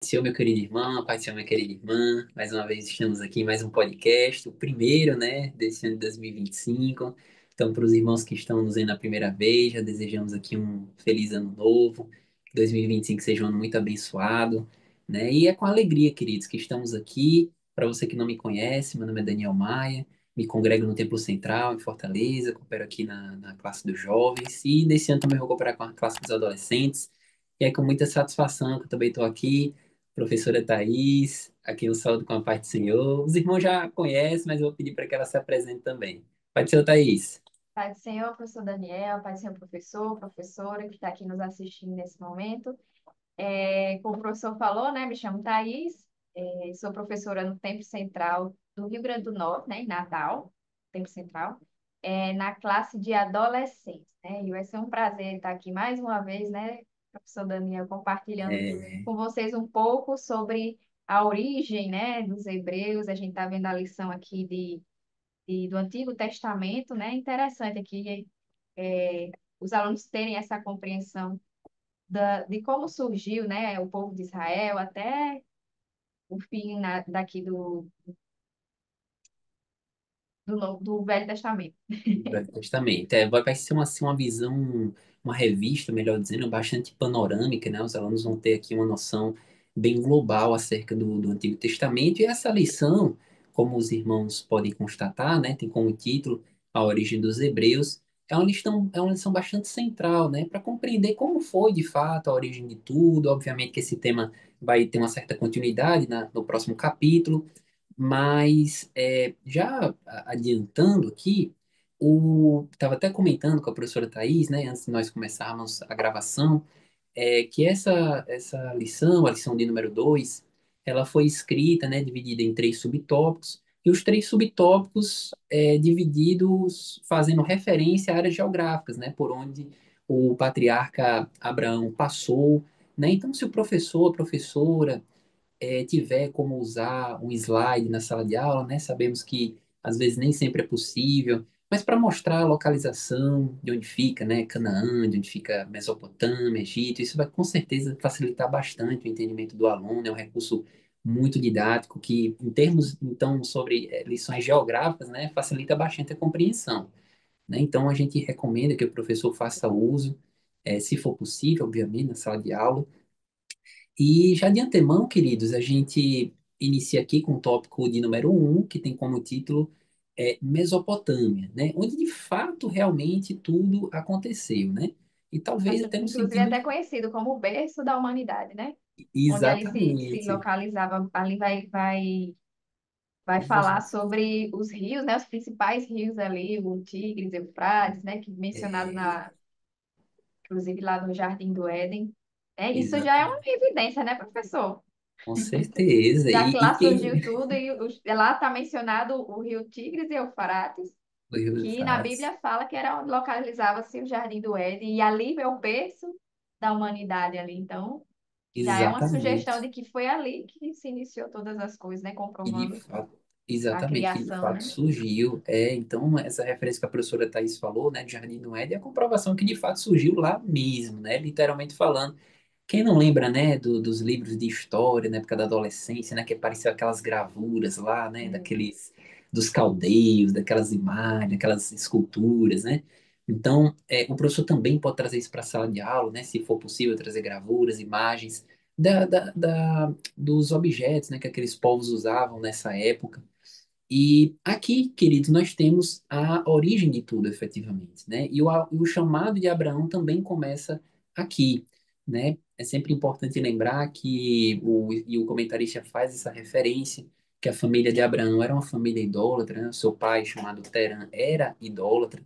Senhor, meu querido irmão, Pai do Senhor, minha querida irmã, mais uma vez estamos aqui em mais um podcast, o primeiro, né, desse ano de 2025. Então, para os irmãos que estão nos vendo a primeira vez, já desejamos aqui um feliz ano novo, que 2025 seja um ano muito abençoado, né? E é com alegria, queridos, que estamos aqui. Para você que não me conhece, meu nome é Daniel Maia, me congrego no Templo Central, em Fortaleza, coopero aqui na classe dos jovens e nesse ano também vou cooperar com a classe dos adolescentes. E é com muita satisfação que eu também estou aqui, professora Thais, aqui eu saúdo com a paz do Senhor. Os irmãos já conhecem, mas eu vou pedir para que ela se apresente também. Paz do Senhor, Thais. Pai do Senhor, professor Daniel, Pai do Senhor, professor, professora que está aqui nos assistindo nesse momento. Como o professor falou, né, me chamo Thaís, sou professora no Tempo Central do Rio Grande do Norte, né, em Natal, Tempo Central, na classe de adolescentes, né, e vai ser um prazer estar aqui mais uma vez, né, professor Daniel, compartilhando É, com vocês um pouco sobre a origem, né, dos hebreus. A gente está vendo a lição aqui do Antigo Testamento, né? Interessante aqui os alunos terem essa compreensão de como surgiu, né, o povo de Israel até o fim daqui do Velho Testamento. do Velho Testamento. Vai ser uma, assim, uma visão, uma revista, melhor dizendo, bastante panorâmica, né? Os alunos vão ter aqui uma noção bem global acerca do Antigo Testamento. E essa lição, como os irmãos podem constatar, né? Tem como título A Origem dos Hebreus. É uma lição bastante central, né? Para compreender como foi, de fato, a origem de tudo. Obviamente que esse tema vai ter uma certa continuidade no próximo capítulo, mas já adiantando aqui, estava até comentando com a professora Thais, né, antes de nós começarmos a gravação, que essa lição, a lição de número 2, ela foi escrita, né, dividida em três subtópicos, e os três subtópicos divididos fazendo referência a áreas geográficas, né, por onde o patriarca Abraão passou, né? Então, se o professor, a professora tiver como usar um slide na sala de aula, né? Sabemos que às vezes nem sempre é possível, mas para mostrar a localização de onde fica, né? Canaã, de onde fica Mesopotâmia, Egito, isso vai com certeza facilitar bastante o entendimento do aluno. É um recurso muito didático que, em termos então sobre lições geográficas, né? Facilita bastante a compreensão, né? Então a gente recomenda que o professor faça uso, se for possível, obviamente, na sala de aula. E já de antemão, queridos, a gente inicia aqui com o tópico de número um, que tem como título Mesopotâmia, né? Onde de fato realmente tudo aconteceu, né? E talvez até no Inclusive, é sentido até conhecido como o berço da humanidade, né? Onde ali se exatamente, localizava, ali vai falar sobre os rios, né? Os principais rios ali, o Tigres, Eufrates, né? Que mencionado é, inclusive lá no Jardim do Éden. Isso já é uma exatamente, evidência, né, professor? com certeza. Já que lá surgiu Quem tudo e lá está mencionado o rio Tigres e Eufrates, foi o que na Eufrates? Bíblia fala que era onde localizava-se o Jardim do Éden, e ali é o berço da humanidade ali. Então, já é uma sugestão Exatamente. de que foi ali que se iniciou todas as coisas, né, E de comprovando fato, a exatamente, que de criação, fato né? surgiu. Então, essa referência que a professora Thais falou, né, de Jardim do Éden, é a comprovação que de fato surgiu lá mesmo, né, literalmente falando. Quem não lembra, né, dos livros de história, na época da adolescência, né, que apareciam aquelas gravuras lá, né, dos caldeios, daquelas imagens, aquelas esculturas, né? Então, o professor também pode trazer isso para a sala de aula, né, se for possível, trazer gravuras, imagens dos objetos, né, que aqueles povos usavam nessa época. E aqui, queridos, nós temos a origem de tudo, efetivamente, né? E o chamado de Abraão também começa aqui, né? É sempre importante lembrar que o comentarista faz essa referência, que a família de Abraão era uma família idólatra, né? Seu pai, chamado Terã, era idólatra.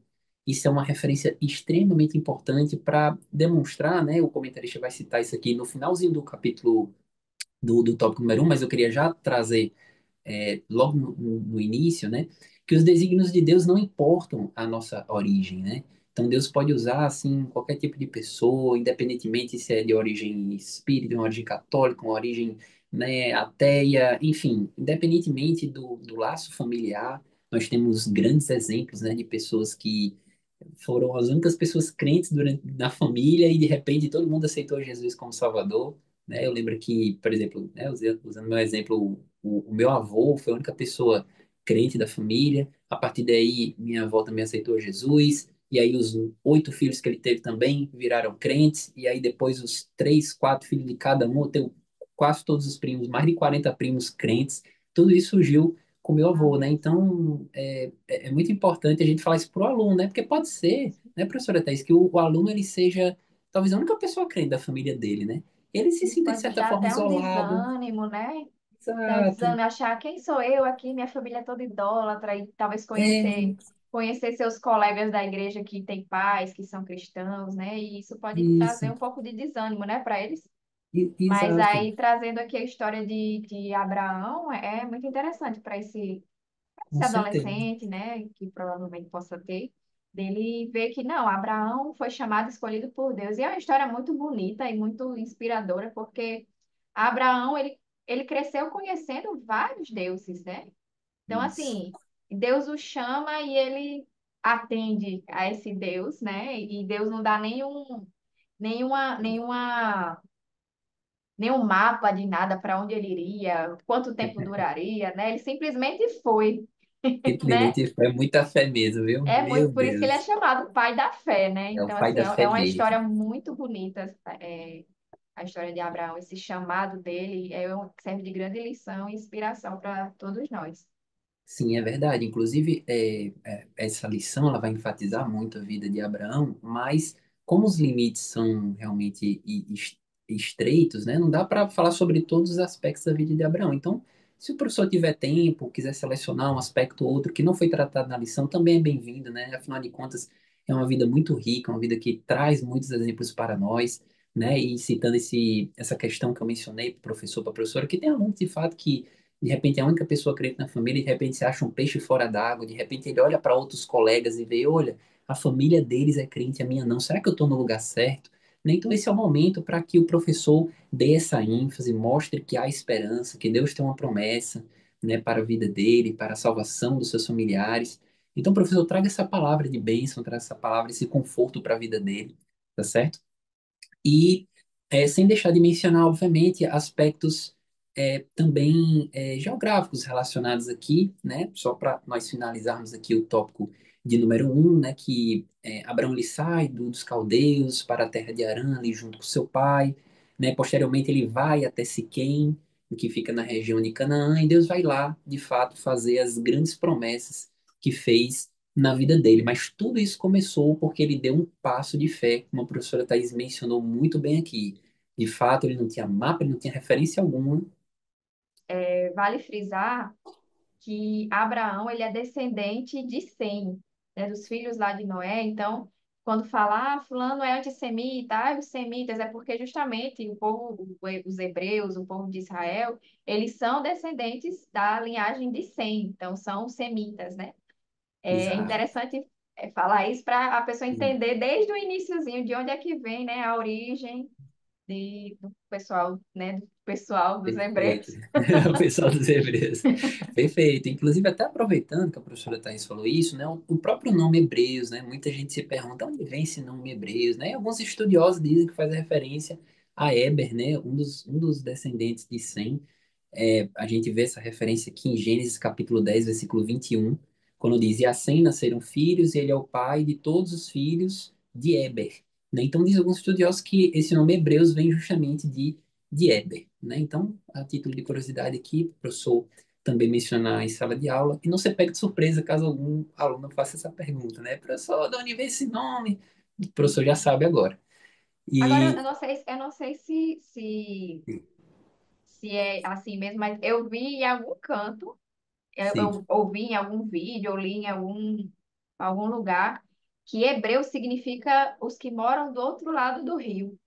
Isso é uma referência extremamente importante para demonstrar, né? O comentarista vai citar isso aqui no finalzinho do capítulo do tópico número um, mas eu queria já trazer logo no início, né, que os desígnios de Deus não importam a nossa origem, né? Então Deus pode usar assim qualquer tipo de pessoa, independentemente se é de origem espírita, uma origem católica, uma origem, né, ateia, enfim, independentemente do laço familiar, nós temos grandes exemplos, né, de pessoas que foram as únicas pessoas crentes na família e de repente todo mundo aceitou Jesus como Salvador, né? Eu lembro que, por exemplo, né, usando meu exemplo, o meu avô foi a única pessoa crente da família. A partir daí, minha avó também aceitou Jesus. E aí, os 8 filhos que ele teve também viraram crentes. E aí, depois, os 3, 4 filhos de cada um, eu tenho quase todos os primos, mais de 40 primos crentes. Tudo isso surgiu com meu avô, né? Amém. Então, é muito importante a gente falar isso para o aluno, né? Porque pode ser, né, professora Thais, que o aluno ele seja talvez a única pessoa crente da família dele, né? Ele se Isso sinta, de pode certa gerar forma, até um isolado. desânimo, né? Até um Exato. desânimo, achar quem sou eu aqui, minha família é toda idólatra, e talvez É, conhecer seus colegas da igreja que têm pais, que são cristãos, né? E isso pode trazer isso. um pouco de desânimo, né, para eles. Mas Exato. aí, trazendo aqui a história de Abraão, é muito interessante para Com esse certeza. adolescente, né, que provavelmente possa ter, dele ver que não, Abraão foi chamado, escolhido por Deus. E é uma história muito bonita e muito inspiradora, porque Abraão, ele cresceu conhecendo vários deuses, né? Então, Isso. assim, Deus o chama e ele atende a esse Deus, né? E Deus não dá nenhuma, nenhuma, nenhum mapa de nada para onde ele iria, quanto tempo duraria, né? Ele simplesmente foi, né? Simplesmente é muita fé mesmo, viu? É Meu muito, por isso que ele é Deus. chamado pai da fé, né? É o Então, pai assim, da é fé uma mesmo. história muito bonita, a história de Abraão, esse chamado dele serve de grande lição e inspiração para todos nós. Sim, é verdade. Inclusive, essa lição ela vai enfatizar muito a vida de Abraão, mas como os limites são realmente estreitos, né, não dá para falar sobre todos os aspectos da vida de Abraão. Então, se o professor tiver tempo, quiser selecionar um aspecto ou outro que não foi tratado na lição, também é bem-vindo, né? Afinal de contas, é uma vida muito rica, uma vida que traz muitos exemplos para nós, né? E citando essa questão que eu mencionei para o professor, para a professora, que tem alunos de fato que de repente, é a única pessoa crente na família, e de repente você acha um peixe fora d'água, de repente ele olha para outros colegas e vê, olha, a família deles é crente, a minha não. Será que eu estou no lugar certo? Né? Então, esse é o momento para que o professor dê essa ênfase, mostre que há esperança, que Deus tem uma promessa, né, para a vida dele, para a salvação dos seus familiares. Então, professor, traga essa palavra de bênção, traga essa palavra, esse conforto para a vida dele, tá certo? E sem deixar de mencionar, obviamente, aspectos também geográficos relacionados aqui, né? Só para nós finalizarmos aqui o tópico de número 1, né? Que Abraão ele sai dos caldeus para a terra de Harã, ali junto com seu pai, né? Posteriormente ele vai até Siquém, que fica na região de Canaã, e Deus vai lá, de fato, fazer as grandes promessas que fez na vida dele. Mas tudo isso começou porque ele deu um passo de fé, como a professora Thais mencionou muito bem aqui. De fato, ele não tinha mapa, ele não tinha referência alguma. Vale frisar que Abraão ele é descendente de Sem, né, dos filhos lá de Noé. Então, quando falar fulano é antissemita, os semitas, é porque justamente o povo, os hebreus, o povo de Israel, eles são descendentes da linhagem de Sem, então são semitas, né? É Exato. interessante falar isso para a pessoa Sim. entender desde o iniciozinho de onde é que vem, né, a origem do pessoal, né, do pessoal dos Perfeito. hebreus. O pessoal dos Hebreus. Perfeito. Inclusive, até aproveitando que a professora Thais falou isso, né? O próprio nome Hebreus, né? Muita gente se pergunta onde vem esse nome Hebreus, né? E alguns estudiosos dizem que faz referência a Éber, né? Um dos descendentes de Sem. A gente vê essa referência aqui em Gênesis capítulo 10 versículo 21, quando diz: E a Sem nasceram filhos, e ele é o pai de todos os filhos de Éber. Né? Então, diz alguns estudiosos que esse nome Hebreus vem justamente de Éber. Né? Então, a título de curiosidade aqui, o professor também mencionar em sala de aula, e não ser pego de surpresa caso algum aluno faça essa pergunta, né? Professor, de onde vem esse nome? O professor já sabe agora. Agora, E, eu não sei se é assim mesmo, mas eu vi em algum canto, sim, eu ouvi em algum vídeo, eu li em algum lugar, que hebreu significa os que moram do outro lado do rio.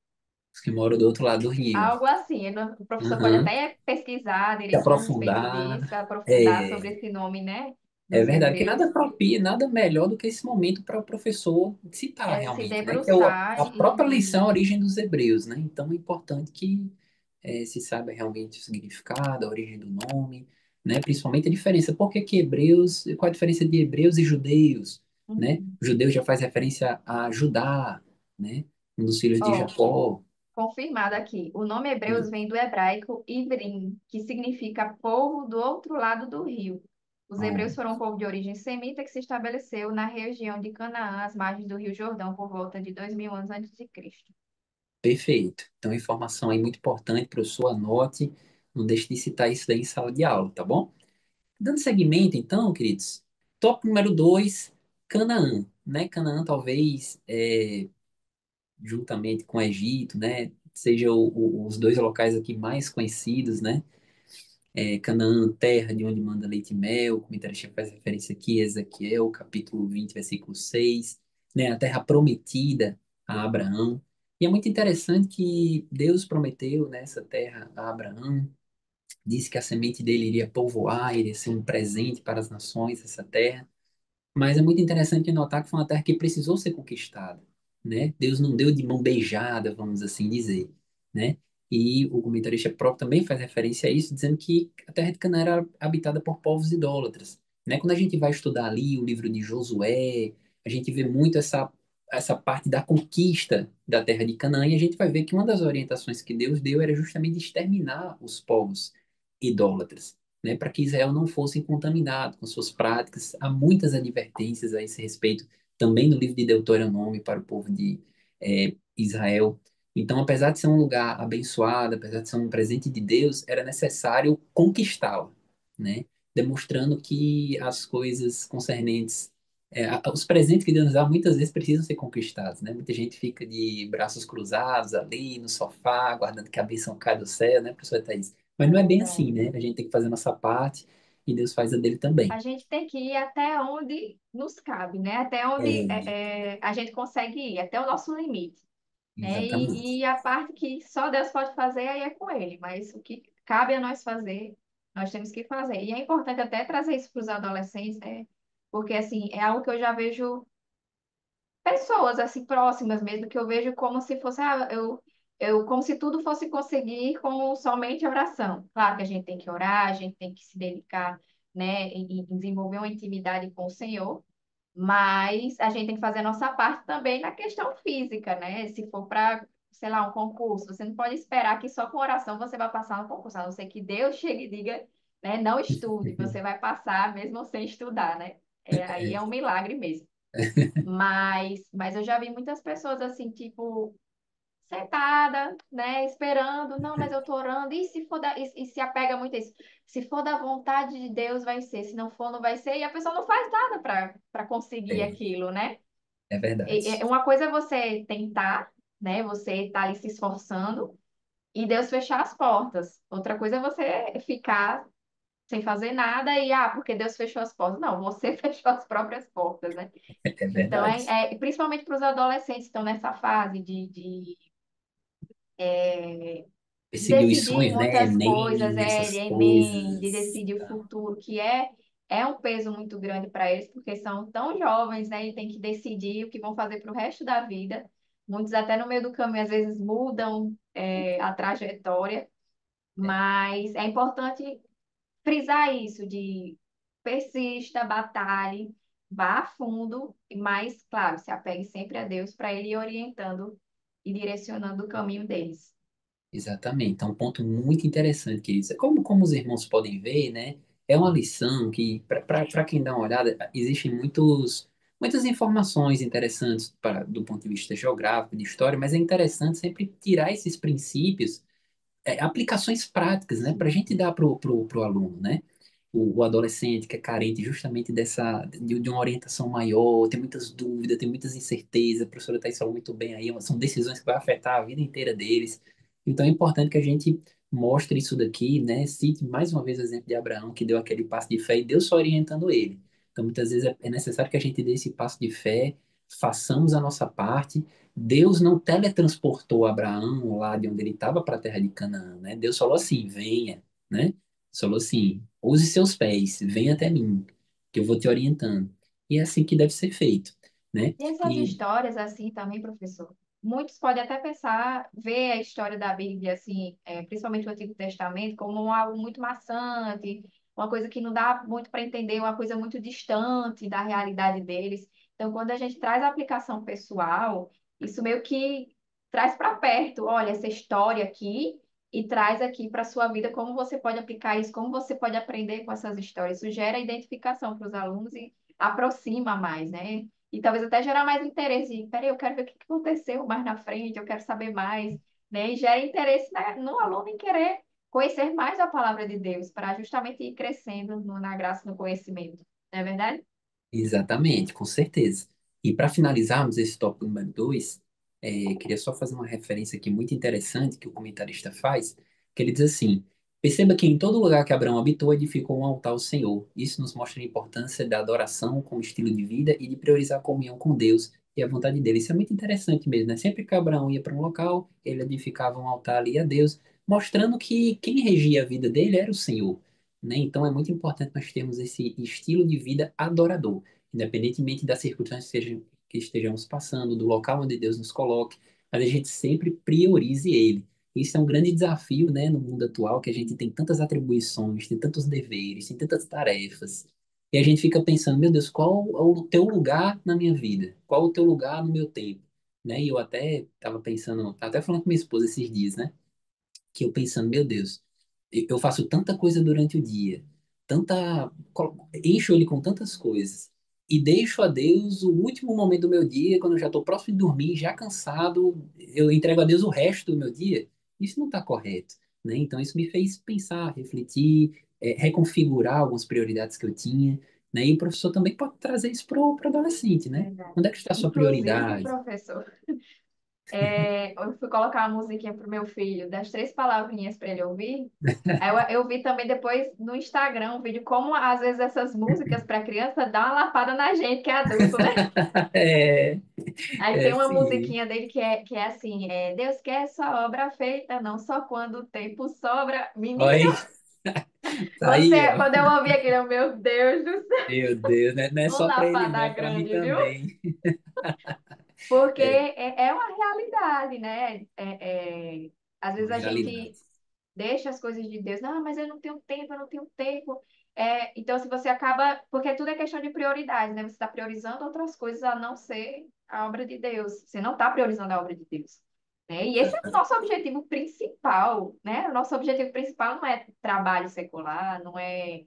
os que moram do outro lado do rio. Algo assim. O professor pode Aham. até pesquisar Se direitinho a respeito aprofundar. disso, aprofundar sobre É, esse nome, né, é dos verdade, que hebreus. nada propia, nada melhor do que esse momento para o professor citar É se realmente, né? Que é debruçar a própria lição, a e origem dos hebreus, né? Então é importante que se saiba realmente o significado, a origem do nome, né? Principalmente a diferença. Por que que hebreus, qual a diferença de hebreus e judeus, né? Uhum. Judeu já faz referência a Judá, né? Um dos filhos de Ó, Jacó. confirmado aqui. O nome Hebreus E, vem do hebraico Ivrim, que significa povo do outro lado do rio. Os ó, hebreus foram um povo de origem semita que se estabeleceu na região de Canaã, às margens do Rio Jordão, por volta de 2000 anos antes de Cristo. perfeito. Então, informação aí muito importante, professor, anote, não deixe de citar isso daí em sala de aula, tá bom? Dando seguimento, então, queridos, tópico número 2, Canaã, né? Canaã talvez, juntamente com o Egito, né, seja os dois locais aqui mais conhecidos, né? Canaã, terra de onde manda leite e mel, o comentarista faz referência aqui a Ezequiel, capítulo 20, versículo 6, né, a terra prometida a Abraão. E é muito interessante que Deus prometeu nessa terra a Abraão, disse que a semente dele iria povoar, iria ser um presente para as nações, essa terra. Mas é muito interessante notar que foi uma terra que precisou ser conquistada, né? Deus não deu de mão beijada, vamos assim dizer, né? E o comentarista próprio também faz referência a isso, dizendo que a terra de Canaã era habitada por povos idólatras, né? Quando a gente vai estudar ali o livro de Josué, a gente vê muito essa parte da conquista da terra de Canaã e a gente vai ver que uma das orientações que Deus deu era justamente exterminar os povos idólatras, né, para que Israel não fosse contaminado com suas práticas. Há muitas advertências a esse respeito, também no livro de Deuteronômio para o povo de Israel. Então, apesar de ser um lugar abençoado, apesar de ser um presente de Deus, era necessário conquistá-lo, né, demonstrando que as coisas concernentes os presentes que Deus nos dá muitas vezes precisam ser conquistados, né? Muita gente fica de braços cruzados ali no sofá, aguardando que a bênção caia do céu, né, professor Thaís? Mas não é bem assim, Verdade. né? A gente tem que fazer a nossa parte e Deus faz a dele A também. gente tem que ir até onde nos cabe, né? Até onde É, a gente consegue ir, até o nosso limite. Né? exatamente. E a parte que só Deus pode fazer, aí é com Ele. Mas o que cabe a nós fazer, nós temos que fazer. E é importante até trazer isso para os adolescentes, né? Porque, assim, é algo que eu já vejo pessoas, assim, próximas mesmo, que eu vejo como se fosse, como se tudo fosse conseguir com somente oração. Claro que a gente tem que orar, a gente tem que se dedicar, né, e desenvolver uma intimidade com o Senhor, mas a gente tem que fazer a nossa parte também na questão física, né? Se for para, sei lá, um concurso, você não pode esperar que só com oração você vai passar no concurso, a não ser que Deus chegue e diga, né, não estude, você vai passar mesmo sem estudar, né? Aí é um milagre mesmo. Mas eu já vi muitas pessoas assim, tipo, sentada, né, esperando, não, mas eu tô orando, e se for e se apega muito a isso, se for da vontade de Deus, vai ser, se não for, não vai ser, e a pessoa não faz nada para conseguir É, aquilo, né? é verdade. Uma coisa é você tentar, né, você tá ali se esforçando, e Deus fechar as portas. Outra coisa é você ficar sem fazer nada e, porque Deus fechou as portas. Não, você fechou as próprias portas, né? É Então, verdade. principalmente para os adolescentes que estão nessa fase de Perseguir os decidir sonhos, né? muitas coisas, Enem, de essas Enem, de coisas. decidir o Tá? futuro, que é um peso muito grande para eles, porque são tão jovens, né? E tem que decidir o que vão fazer para o resto da vida. Muitos até no meio do caminho, às vezes, mudam, a trajetória, É, mas é importante frisar isso de persista, batalhe, vá a fundo, mas, claro, se apegue sempre a Deus para Ele ir orientando e direcionando o caminho deles. exatamente. Então, um ponto muito interessante, queridos. Como os irmãos podem ver, né? É uma lição que, para quem dá uma olhada, existem muitas informações interessantes do ponto de vista geográfico, de história, mas é interessante sempre tirar esses princípios aplicações práticas, né, para a gente dar pro aluno, né? O adolescente que é carente justamente de uma orientação maior, tem muitas dúvidas, tem muitas incertezas, a professora Thais falou muito bem aí, são decisões que vai afetar a vida inteira deles. Então é importante que a gente mostre isso daqui, né? Cite mais uma vez o exemplo de Abraão, que deu aquele passo de fé e Deus só orientando ele. Então muitas vezes é necessário que a gente dê esse passo de fé, façamos a nossa parte. Deus não teletransportou Abraão lá de onde ele estava para a terra de Canaã, né? Deus falou assim: venha, né? Falou assim: use seus pés, venha até mim, que eu vou te orientando. E é assim que deve ser feito, né? E essas E histórias, assim, também, professor, muitos podem até pensar, ver a história da Bíblia, assim, principalmente o Antigo Testamento, como algo muito maçante, uma coisa que não dá muito para entender, uma coisa muito distante da realidade deles. Então, quando a gente traz a aplicação pessoal, isso meio que traz para perto, olha, essa história aqui e traz aqui para a sua vida como você pode aplicar isso, como você pode aprender com essas histórias. Isso gera identificação para os alunos e aproxima mais, né? E talvez até gerar mais interesse. Peraí, eu quero ver o que aconteceu mais na frente, eu quero saber mais, né? E gera interesse no aluno em querer conhecer mais a palavra de Deus, para justamente ir crescendo na graça, no conhecimento. Não é verdade? Exatamente, com certeza. E para finalizarmos esse tópico número 2, queria só fazer uma referência aqui muito interessante que o comentarista faz, que ele diz assim: perceba que em todo lugar que Abraão habitou, edificou um altar ao Senhor. Isso nos mostra a importância da adoração como estilo de vida e de priorizar a comunhão com Deus e a vontade dele. Isso é muito interessante mesmo, né? Sempre que Abraão ia para um local, ele edificava um altar ali a Deus, mostrando que quem regia a vida dele era o Senhor, né? Então é muito importante nós termos esse estilo de vida adorador, independentemente das circunstâncias que estejamos passando, do local onde Deus nos coloque, mas a gente sempre priorize Ele. Isso é um grande desafio, né, no mundo atual, que a gente tem tantas atribuições, tem tantos deveres, tem tantas tarefas, e a gente fica pensando, meu Deus, qual é o teu lugar na minha vida? Qual é o teu lugar no meu tempo? Né? E eu até estava pensando, até falando com minha esposa esses dias, né? Que eu pensando, meu Deus, eu faço tanta coisa durante o dia, encho ele com tantas coisas, e deixo a Deus o último momento do meu dia, quando eu já estou próximo de dormir, já cansado, eu entrego a Deus o resto do meu dia. Isso não está correto, né? Então isso me fez pensar, refletir, reconfigurar algumas prioridades que eu tinha, né? E o professor também pode trazer isso para o adolescente, né? Verdade. Onde é que está a sua Inclusive, prioridade? professor, eu fui colocar uma musiquinha pro meu filho, das três palavrinhas para ele ouvir. Aí eu vi também depois no Instagram um vídeo como às vezes essas músicas para criança dá uma lapada na gente que é adulto, né? É, Aí tem é uma sim. musiquinha dele que é assim, Deus quer sua obra feita, não só quando o tempo sobra. Menino, Olha, tá aí, ó. quando eu ouvi aquilo, meu Deus do céu, Meu Deus, né? Não é uma só pra ele, não, lapada é pra mim grande, viu? também. Porque É é uma realidade, né? Às vezes uma a realidade. gente deixa as coisas de Deus. Não, mas eu não tenho tempo, eu não tenho tempo. Então, se você acaba. Porque tudo é questão de prioridade, né? Você está priorizando outras coisas a não ser a obra de Deus. Você não está priorizando a obra de Deus. Né? E esse é o nosso objetivo principal, né? O nosso objetivo principal não é trabalho secular, não é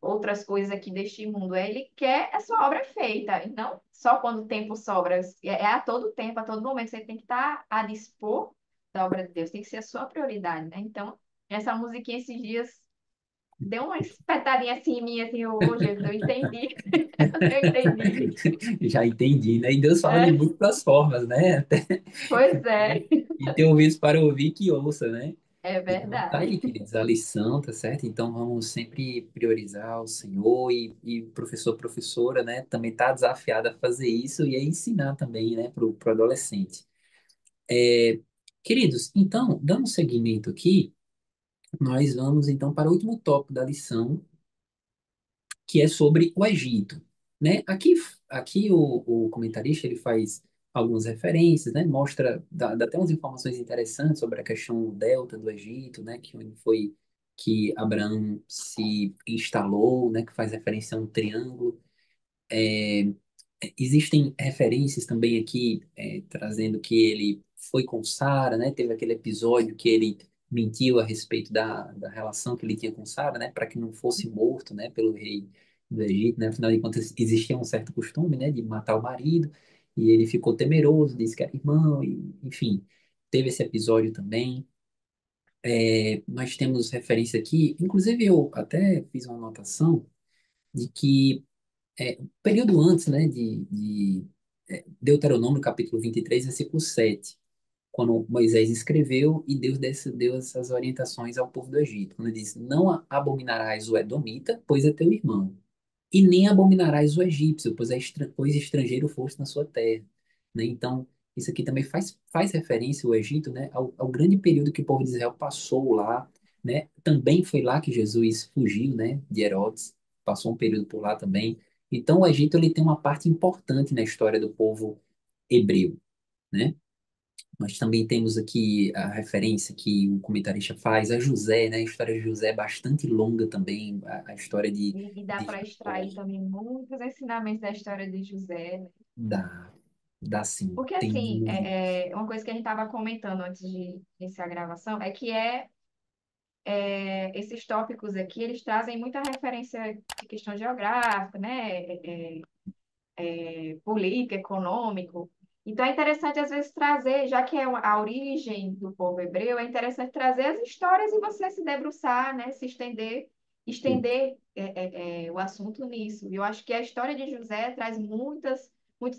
outras coisas aqui deste mundo. Ele quer a sua obra feita, e não só quando o tempo sobra. É a todo tempo, a todo momento. Você tem que estar a dispor da obra de Deus, tem que ser a sua prioridade, né? Então, essa musiquinha esses dias deu uma espetadinha assim em mim, assim, ô Jesus, eu entendi, eu entendi. Já entendi, né? E Deus fala de É, múltiplas formas, né? pois é, E tem ouvidos para ouvir que ouça, né? é Então, tá aí, verdade. queridos, a lição, tá certo? Então, vamos sempre priorizar o Senhor e professor, professora, né? Também tá desafiado a fazer isso e a ensinar também, né? Pro adolescente. É, queridos, então, dando seguimento aqui, nós vamos então para o último tópico da lição, que é sobre o Egito, né? Aqui o comentarista ele faz algumas referências, né? Mostra, dá até umas informações interessantes sobre a questão do delta do Egito, né? Que onde foi que Abraão se instalou, né? Que faz referência a um triângulo. Existem referências também aqui, trazendo que ele foi com Sara, né? Teve aquele episódio que ele mentiu a respeito da relação que ele tinha com Sara, né? Para que não fosse morto, né? Pelo rei do Egito, né? Afinal de contas, existia um certo costume, né? De matar o marido, e ele ficou temeroso, disse que era irmão, e, enfim, teve esse episódio também. Nós temos referência aqui, inclusive eu até fiz uma anotação de que período antes, né, de Deuteronômio, capítulo 23, versículo 7, quando Moisés escreveu e Deus deu essas orientações ao povo do Egito, quando ele diz, não abominarás o Edomita, pois é teu irmão, e nem abominarás o egípcio, pois estrangeiro foste na sua terra. Né? Então, isso aqui também faz referência, o Egito, né, ao grande período que o povo de Israel passou lá, né? Também foi lá que Jesus fugiu, né, de Herodes, passou um período por lá também. Então, o Egito ele tem uma parte importante na história do povo hebreu, né? Nós também temos aqui a referência que o comentarista faz a José, né? A história de José é bastante longa também, a história E dá de para Jacó. extrair também muitos ensinamentos da história de José. Dá, dá sim. Porque, Tem assim, muito. uma coisa que a gente estava comentando antes de iniciar a gravação é que esses tópicos aqui, eles trazem muita referência de questão geográfica, né? Político, econômico. Então é interessante às vezes trazer, já que é a origem do povo hebreu, é interessante trazer as histórias e você se debruçar, né, se estender o assunto nisso. E eu acho que a história de José traz muitos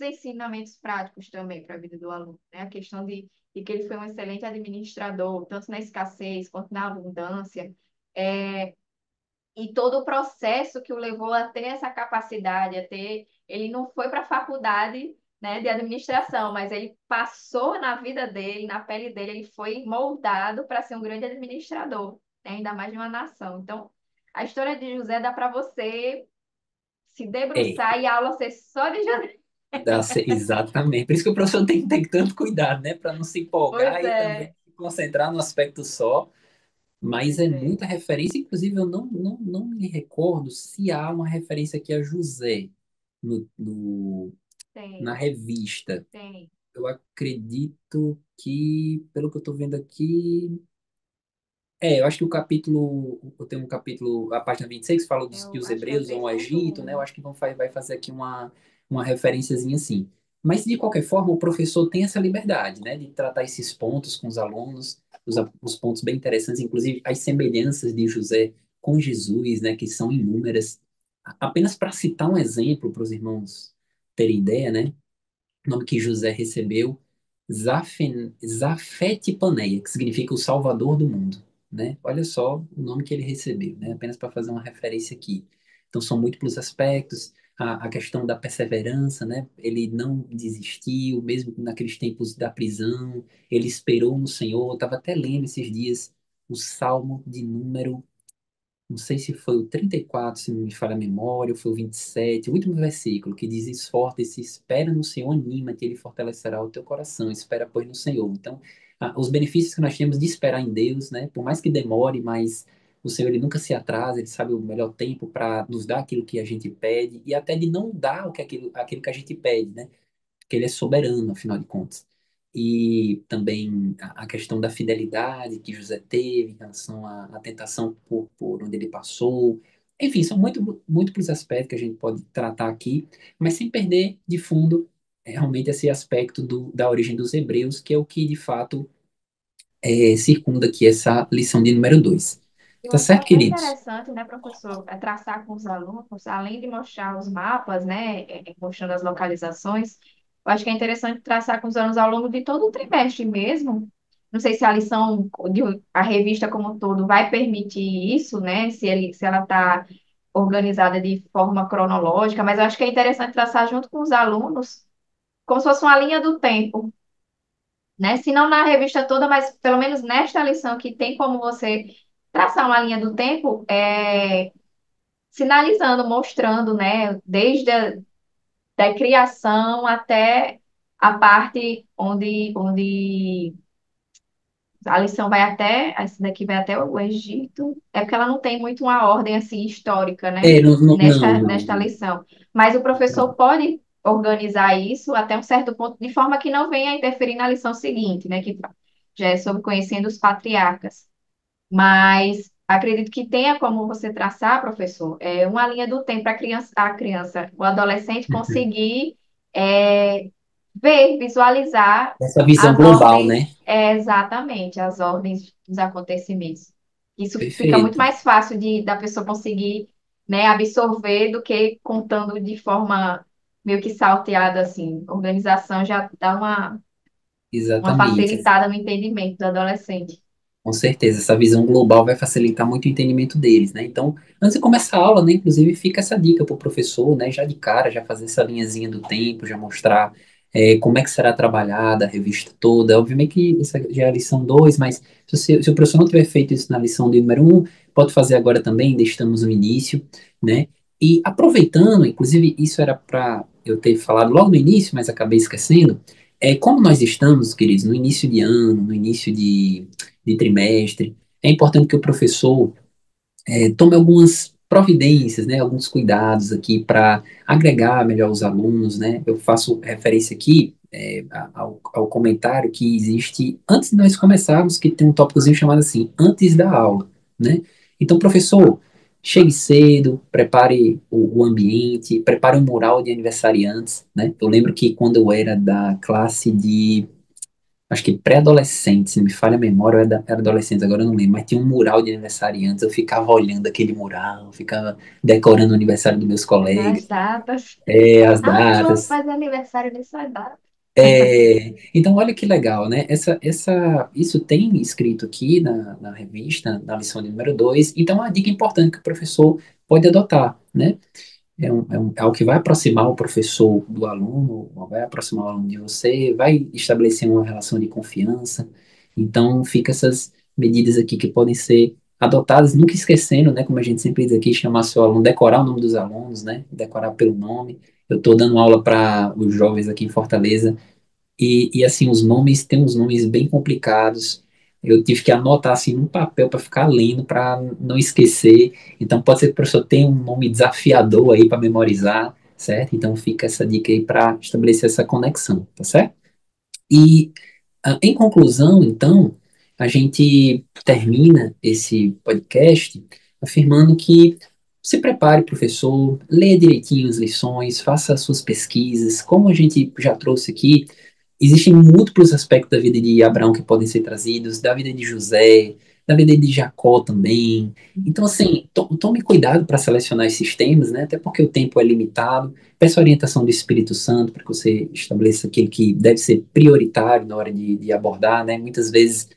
ensinamentos práticos também para a vida do aluno, né? A questão de que ele foi um excelente administrador, tanto na escassez quanto na abundância. É, e todo o processo que o levou a ter essa capacidade, ele não foi para a faculdade, né, de administração, mas ele passou na vida dele, na pele dele, ele foi moldado para ser um grande administrador, né, ainda mais de uma nação. Então, a história de José dá para você se É, debruçar e a aula ser só de José. exatamente. Por isso que o professor tem que ter tanto cuidado, né? Para não se Pois empolgar e também é, se concentrar no aspecto só. Mas é pois é. muita referência, inclusive eu não me recordo se há uma referência aqui a José no, no- na Tem, revista. tem. Eu acredito que, pelo que eu estou vendo aqui, eu acho que o capítulo, eu tenho um capítulo, a página 26 fala que os Acho que é o hebreus vão ao Egito, né? 3.1. Eu acho que vai fazer aqui uma referenciazinha assim. Mas, de qualquer forma, o professor tem essa liberdade, né? De tratar esses pontos com os alunos, os pontos bem interessantes, inclusive as semelhanças de José com Jesus, né? Que são inúmeras. Apenas para citar um exemplo para os irmãos terem ideia, né? O nome que José recebeu, Zafete Paneia, que significa o Salvador do mundo, né? Olha só o nome que ele recebeu, né? Apenas para fazer uma referência aqui. Então são múltiplos aspectos, a questão da perseverança, né? Ele não desistiu, mesmo naqueles tempos da prisão, ele esperou no Senhor. Eu estava até lendo esses dias o Salmo de número, não sei se foi o 34, se não me falha a memória, ou foi o 27, o último versículo, que diz: Esforça-se, espera no Senhor, anima-te, Ele fortalecerá o teu coração, espera, pois, no Senhor. Então, os benefícios que nós temos de esperar em Deus, né, por mais que demore, mas o Senhor, Ele nunca se atrasa, Ele sabe o melhor tempo para nos dar aquilo que a gente pede, e até de não dar aquilo que a gente pede, né? Que ele é soberano, afinal de contas. E também a questão da fidelidade que José teve em relação à tentação por onde ele passou. Enfim, são múltiplos aspectos que a gente pode tratar aqui, mas sem perder de fundo realmente esse aspecto da origem dos hebreus, que é o que de fato circunda aqui essa lição de número 2. Eu Tá acho certo, até queridos? interessante, né, professor, traçar com os alunos, além de mostrar os mapas, né, mostrando as localizações, eu acho que é interessante traçar com os alunos ao longo de todo o trimestre mesmo. Não sei se a lição, a revista como um todo vai permitir isso, né, se ela está organizada de forma cronológica, mas eu acho que é interessante traçar junto com os alunos, como se fosse uma linha do tempo, né? Se não na revista toda, mas pelo menos nesta lição que tem como você traçar uma linha do tempo, sinalizando, mostrando, né? Desde da criação até a parte onde a lição vai até, essa daqui vai até o Egito. É porque ela não tem muito uma ordem assim histórica, né? Nesta Não. lição. Mas o professor pode organizar isso até um certo ponto, de forma que não venha a interferir na lição seguinte, né? Que já é sobre conhecendo os patriarcas. Mas acredito que tenha como você traçar, professor, uma linha do tempo para o adolescente conseguir é, ver, visualizar Essa visão as global, né? ordens, exatamente, as ordens dos acontecimentos. Isso fica muito Perfeito. mais fácil da pessoa conseguir, né, absorver do que contando de forma meio que salteada, assim. Organização já dá uma Exatamente. facilitada no entendimento do adolescente. Com certeza, essa visão global vai facilitar muito o entendimento deles, né? Então, antes de começar a aula, né, inclusive fica essa dica para o professor, né, já de cara, já fazer essa linhazinha do tempo, já mostrar como é que será trabalhada a revista toda. Obviamente que essa já é a lição 2, mas se o professor não tiver feito isso na lição de número 1, pode fazer agora também, ainda estamos no início, né? E aproveitando, inclusive isso era para eu ter falado logo no início, mas acabei esquecendo, como nós estamos, queridos, no início de ano, no início de trimestre. É importante que o professor tome algumas providências, né, alguns cuidados aqui para agregar melhor os alunos, né? Eu faço referência aqui ao comentário que existe, antes de nós começarmos, que tem um tópicozinho chamado assim, antes da aula, né? Então, professor, chegue cedo, prepare o ambiente, prepare um mural de aniversariantes, né? Eu lembro que quando eu era da classe de, acho que pré-adolescente, se não me falha a memória, era adolescente, agora eu não lembro, mas tinha um mural de aniversariantes, eu ficava olhando aquele mural, ficava decorando o aniversário dos meus Nas colegas, datas. as Ah, fulano datas. faz aniversário nessa data. Então, olha que legal, né? Isso tem escrito aqui na revista, na lição de número 2. Então, é uma dica importante que o professor pode adotar, né? É algo que vai aproximar o professor do aluno, vai aproximar o aluno de você, vai estabelecer uma relação de confiança. Então, fica essas medidas aqui que podem ser adotadas, nunca esquecendo, né? Como a gente sempre diz aqui, chamar seu aluno, decorar o nome dos alunos, né? Decorar pelo nome. Eu estou dando aula para os jovens aqui em Fortaleza e assim, os nomes, tem uns nomes bem complicados. Eu tive que anotar assim num papel para ficar lendo, para não esquecer. Então, pode ser que o professor tenha um nome desafiador aí para memorizar, certo? Então, fica essa dica aí para estabelecer essa conexão, tá certo? E, em conclusão, então, a gente termina esse podcast afirmando que se prepare, professor, leia direitinho as lições, faça as suas pesquisas, como a gente já trouxe aqui. Existem múltiplos aspectos da vida de Abraão que podem ser trazidos, da vida de José, da vida de Jacó também. Então, assim, tome cuidado para selecionar esses temas, né? Até porque o tempo é limitado. Peça a orientação do Espírito Santo para que você estabeleça aquilo que deve ser prioritário na hora de abordar, né? Muitas vezes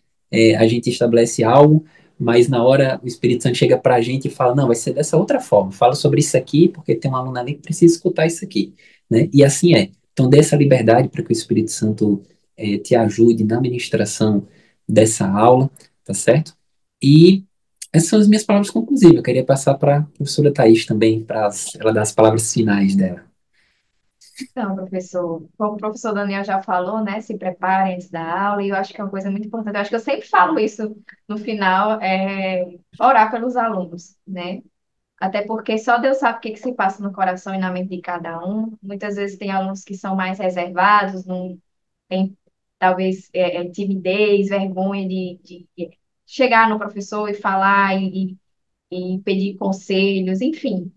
a gente estabelece algo, mas na hora o Espírito Santo chega para a gente e fala: não, vai ser dessa outra forma. Fala sobre isso aqui, porque tem um aluno ali que precisa escutar isso aqui, né? E assim é. Então, dê essa liberdade para que o Espírito Santo te ajude na ministração dessa aula, tá certo? E essas são as minhas palavras conclusivas. Eu queria passar para a professora Thais também, para ela dar as palavras finais dela. Então, professor, como o professor Daniel já falou, né, se preparem antes da aula, e eu acho que é uma coisa muito importante, eu acho que eu sempre falo isso no final, orar pelos alunos, né? Até porque só Deus sabe o que que se passa no coração e na mente de cada um. Muitas vezes tem alunos que são mais reservados, não tem talvez timidez, vergonha de chegar no professor e falar e pedir conselhos, enfim.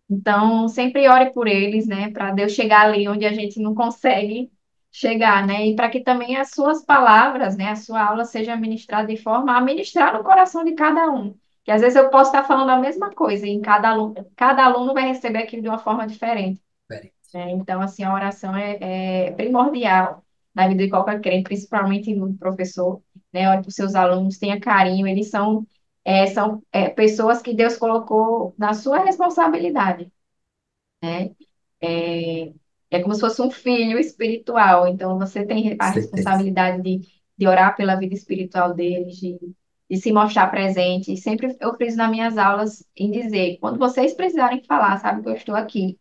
Então, sempre ore por eles, né, para Deus chegar ali onde a gente não consegue chegar, né, e para que também as suas palavras, né, a sua aula seja ministrada de forma a ministrar no coração de cada um. Que às vezes eu posso estar falando a mesma coisa e em cada aluno vai receber aquilo de uma forma diferente. Peraí. Então, assim, a oração é primordial na vida de qualquer crente, principalmente no professor, né? Olhe para os seus alunos, tenha carinho, eles são pessoas que Deus colocou na sua responsabilidade, né? É, é como se fosse um filho espiritual, então você tem Com a certeza. responsabilidade de orar pela vida espiritual deles, de se mostrar presente, e sempre eu friso nas minhas aulas em dizer, quando vocês precisarem falar, sabe que eu estou aqui,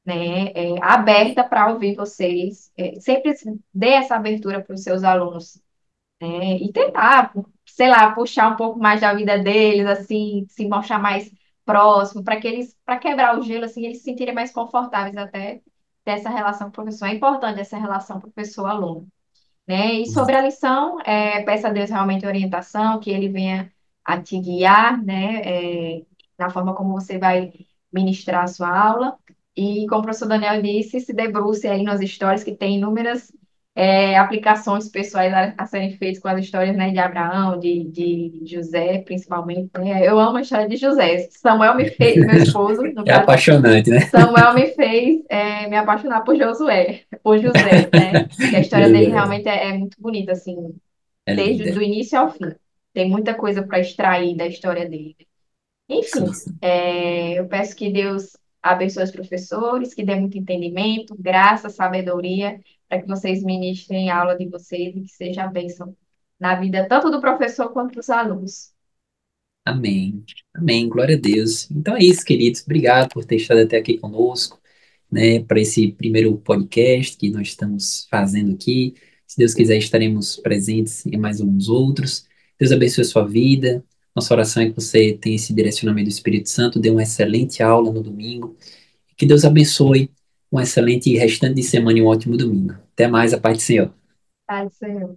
né, aberta para ouvir vocês. Sempre dê essa abertura para os seus alunos, né, e tentar, sei lá, puxar um pouco mais da vida deles, assim, se mostrar mais próximo, para quebrar o gelo, assim, eles se sentirem mais confortáveis até dessa relação com o professor. É importante essa relação professor-aluno, né? E sobre a lição, peça a Deus realmente orientação, que Ele venha a te guiar, né? Na forma como você vai ministrar a sua aula. E como o professor Daniel disse, se debruce aí nas histórias que tem inúmeras aplicações pessoais a serem feitas com as histórias, né, de Abraão, de José, principalmente, né? Eu amo a história de José. Samuel me fez, meu esposo, no É caso, apaixonante, né? Samuel me fez me apaixonar por Josué, por José, né? Que a história dele realmente é muito bonita, assim, É desde linda. do início ao fim. Tem muita coisa para extrair da história dele. Sim, Enfim, sim. eu peço que Deus abençoe os professores, que dê muito entendimento, graça, sabedoria, para que vocês ministrem a aula de vocês e que seja a bênção na vida tanto do professor quanto dos alunos. Amém. Amém. Glória a Deus. Então é isso, queridos. Obrigado por ter estado até aqui conosco, né, para esse primeiro podcast que nós estamos fazendo aqui. Se Deus quiser, estaremos presentes em mais alguns outros. Deus abençoe a sua vida. Nossa oração é que você tenha esse direcionamento do Espírito Santo, dê uma excelente aula no domingo. Que Deus abençoe Um excelente restante de semana e um ótimo domingo. Até mais, a paz do Senhor. Pode ser.